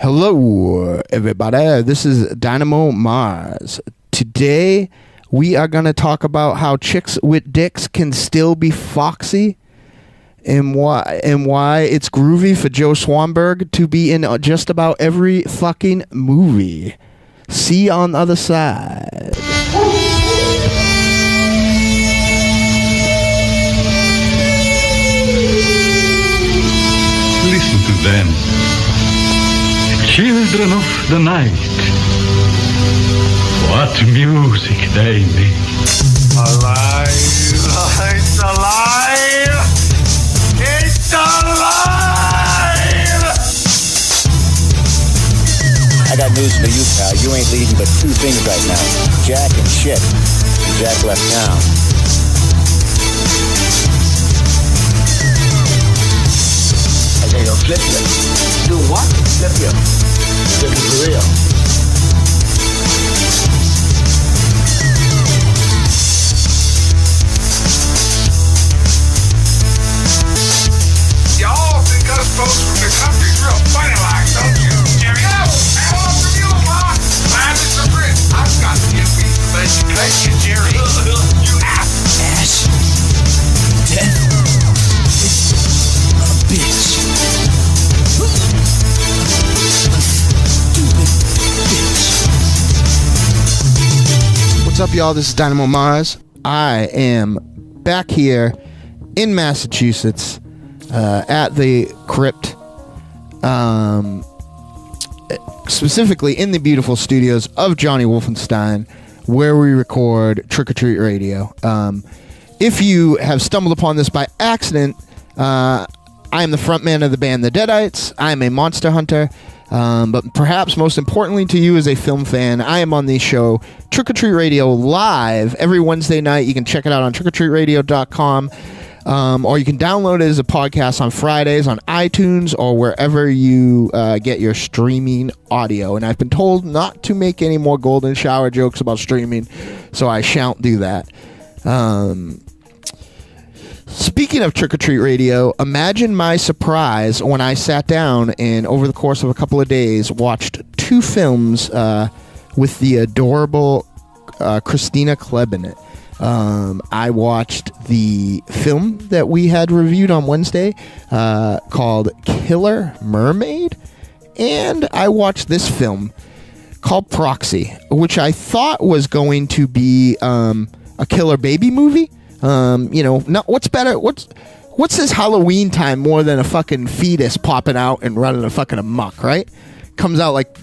Hello, everybody. This is Dynamo Mars. Today, we are going to talk about how chicks with dicks can still be foxy, and why it's groovy for Joe Swanberg to be in just about every fucking movie. See you on the other side. Listen to them. Children of the night. What music they make. Alive! It's alive! It's alive! I got news for you, pal. You ain't leading but two things right now. Jack and shit. Jack left town. Okay, yo, flip you. Do what? Flip you. Flip you for real. Y'all think us folks from the country's real funny like, don't you, Jerry? No, hello from you, Ma. Mine is the Brit. I've got to give me some education, Jerry. You ass. Ass. Death. A bitch. Stupid bitch. What's up, y'all? This is Dynamo Mars. I am back here in Massachusetts at the Crypt, specifically in the beautiful studios of Johnny Wolfenstein, where we record Trick or Treat Radio. If you have stumbled upon this by accident, I am the frontman of the band The Deadites. I am a monster hunter, but perhaps most importantly to you as a film fan, I am on the show Trick or Treat Radio live every Wednesday night. You can check it out on trickortreatradio.com, or you can download it as a podcast on Fridays on iTunes or wherever you get your streaming audio. And I've been told not to make any more golden shower jokes about streaming, so I shan't do that. Speaking of Trick or Treat Radio, imagine my surprise when I sat down and over the course of a couple of days watched two films with the adorable Christina Klebb in it. I watched the film that we had reviewed on Wednesday called Killer Mermaid, and I watched this film called Proxy, which I thought was going to be a killer baby movie. What's better? What's this Halloween time more than a fucking fetus popping out and running a fucking amok, right? Comes out like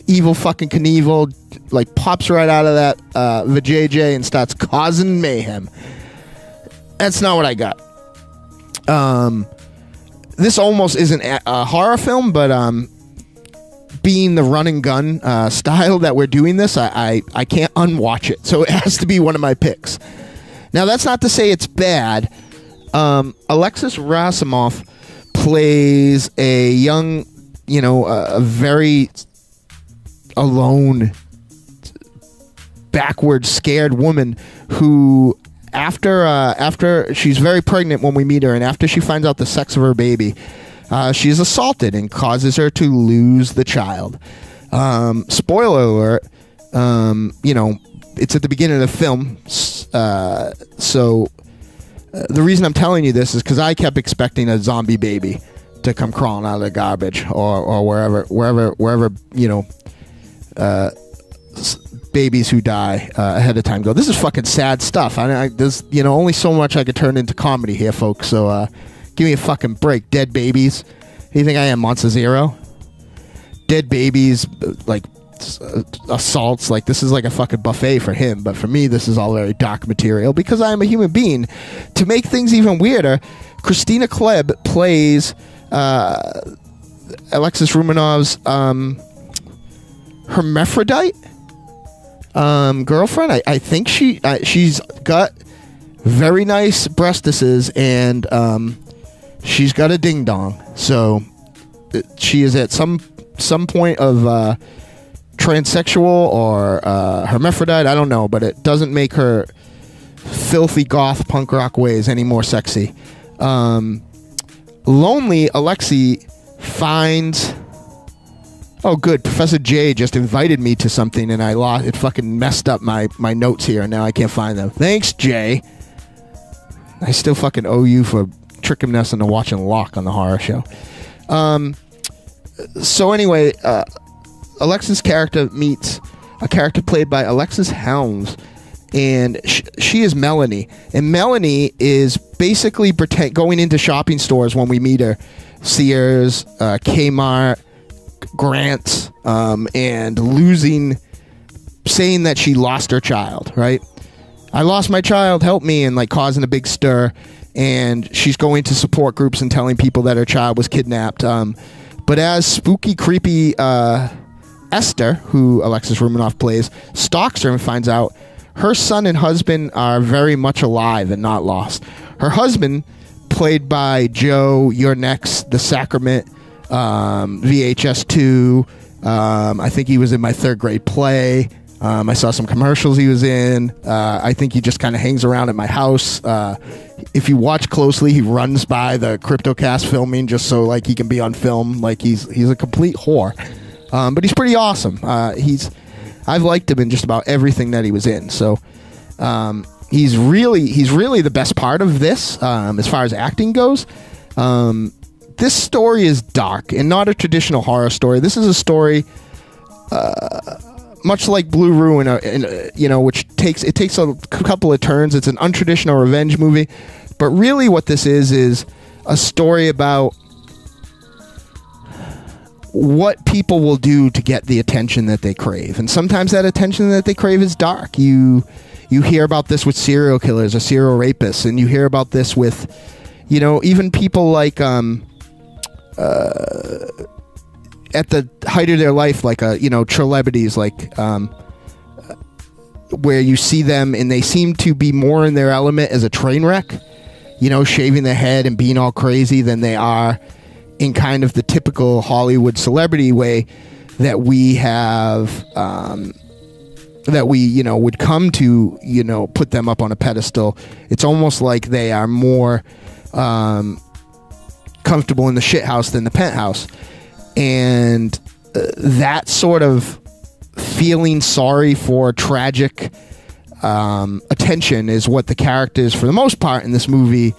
evil fucking Knievel, like pops right out of that vajayjay and starts causing mayhem. That's not what I got. This almost isn't a horror film, but being the run and gun style that we're doing this, I can't unwatch it, so it has to be one of my picks. Now, that's not to say it's bad. Alexis Rasimov plays a young, a very alone, backward, scared woman who, after she's very pregnant when we meet her, and after she finds out the sex of her baby, she's assaulted and causes her to lose the child. Spoiler alert, it's at the beginning of the film, so the reason I'm telling you this is because I kept expecting a zombie baby to come crawling out of the garbage or wherever babies who die ahead of time go. This is fucking sad stuff. There's only so much I could turn into comedy here, folks. So give me a fucking break. Dead babies. Who do you think I am, Monster Zero? Dead babies, like assaults, like this is like a fucking buffet for him, but for me this is all very dark material because I am a human being. To make things even weirder, Christina Klebb plays Alexis Rumanov's hermaphrodite girlfriend. I think she's got very nice breastises and she's got a ding dong, so she is at some point of transsexual or hermaphrodite, I don't know, but it doesn't make her filthy goth punk rock ways any more sexy. Lonely Alexi finds Oh, good. Professor J just invited me to something, and I lost. It fucking messed up my notes here, and now I can't find them. Thanks, Jay. I still fucking owe you for tricking us into watching Locke on the horror show. So anyway, Alexa's character meets a character played by Alexis Helms, and she is Melanie. And Melanie is basically going into shopping stores when we meet her. Sears, Kmart, Grant's, and saying that she lost her child, right? I lost my child, help me, and like causing a big stir. And she's going to support groups and telling people that her child was kidnapped. But as spooky, creepy Esther, who Alexis Rumanoff plays, stalks her and finds out her son and husband are very much alive and not lost. Her husband, played by Joe Your Next, The Sacrament, VHS 2. I think he was in my third grade play. I saw some commercials he was in. I think he just kind of hangs around at my house. If you watch closely, he runs by the CryptoCast filming just so like he can be on film. Like he's a complete whore, but he's pretty awesome. I've liked him in just about everything that he was in. So he's really the best part of this as far as acting goes. This story is dark and not a traditional horror story. This is a story much like Blue Ruin, which takes a couple of turns. It's an untraditional revenge movie, but really what this is a story about what people will do to get the attention that they crave. And sometimes that attention that they crave is dark. You hear about this with serial killers or serial rapists, and you hear about this with, even people like at the height of their life, like celebrities, like where you see them and they seem to be more in their element as a train wreck, shaving their head and being all crazy than they are in kind of the typical Hollywood celebrity way that we have, that we, would come to, put them up on a pedestal. It's almost like they are more comfortable in the shit house than the penthouse. And that sort of feeling sorry for tragic attention is what the characters, for the most part in this movie,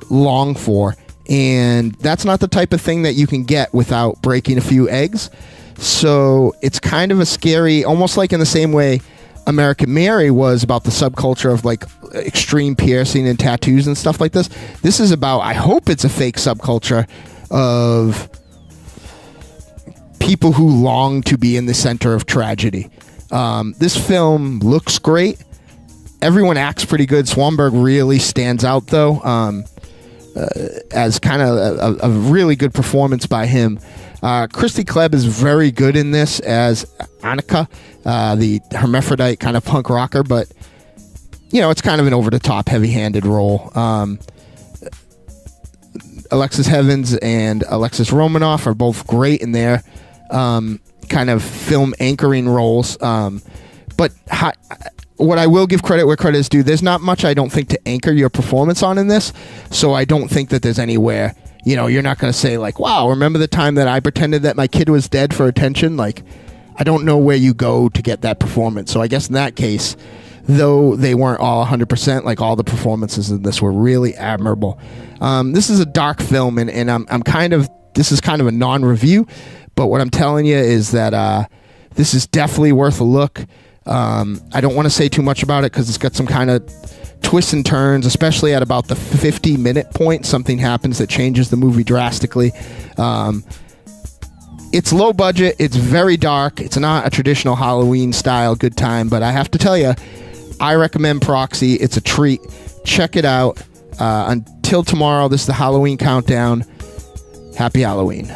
long for. And that's not the type of thing that you can get without breaking a few eggs. So it's kind of a scary, almost like in the same way American Mary was about the subculture of like extreme piercing and tattoos and stuff like this. This is about, I hope it's a fake subculture of people who long to be in the center of tragedy. This film looks great. Everyone acts pretty good. Swanberg really stands out though, as kind of a really good performance by him. Christy Klebb is very good in this as Annika, the hermaphrodite kind of punk rocker, but it's kind of an over-the-top, heavy-handed role. Alexis Evans and Alexis Romanoff are both great in their kind of film anchoring roles. But what I will give credit where credit is due, there's not much I don't think to anchor your performance on in this, so I don't think that there's anywhere, you're not going to say like, wow, remember the time that I pretended that my kid was dead for attention? Like, I don't know where you go to get that performance. So I guess in that case, though they weren't all 100%, like all the performances in this were really admirable. This is a dark film, and this is kind of a non-review, but what I'm telling you is that this is definitely worth a look. I don't want to say too much about it because it's got some kind of twists and turns, especially at about the 50-minute point. Something happens that changes the movie drastically. It's low budget. It's very dark. It's not a traditional Halloween style good time, but I have to tell you, I recommend Proxy. It's a treat. Check it out. Until tomorrow, this is the Halloween Countdown. Happy Halloween.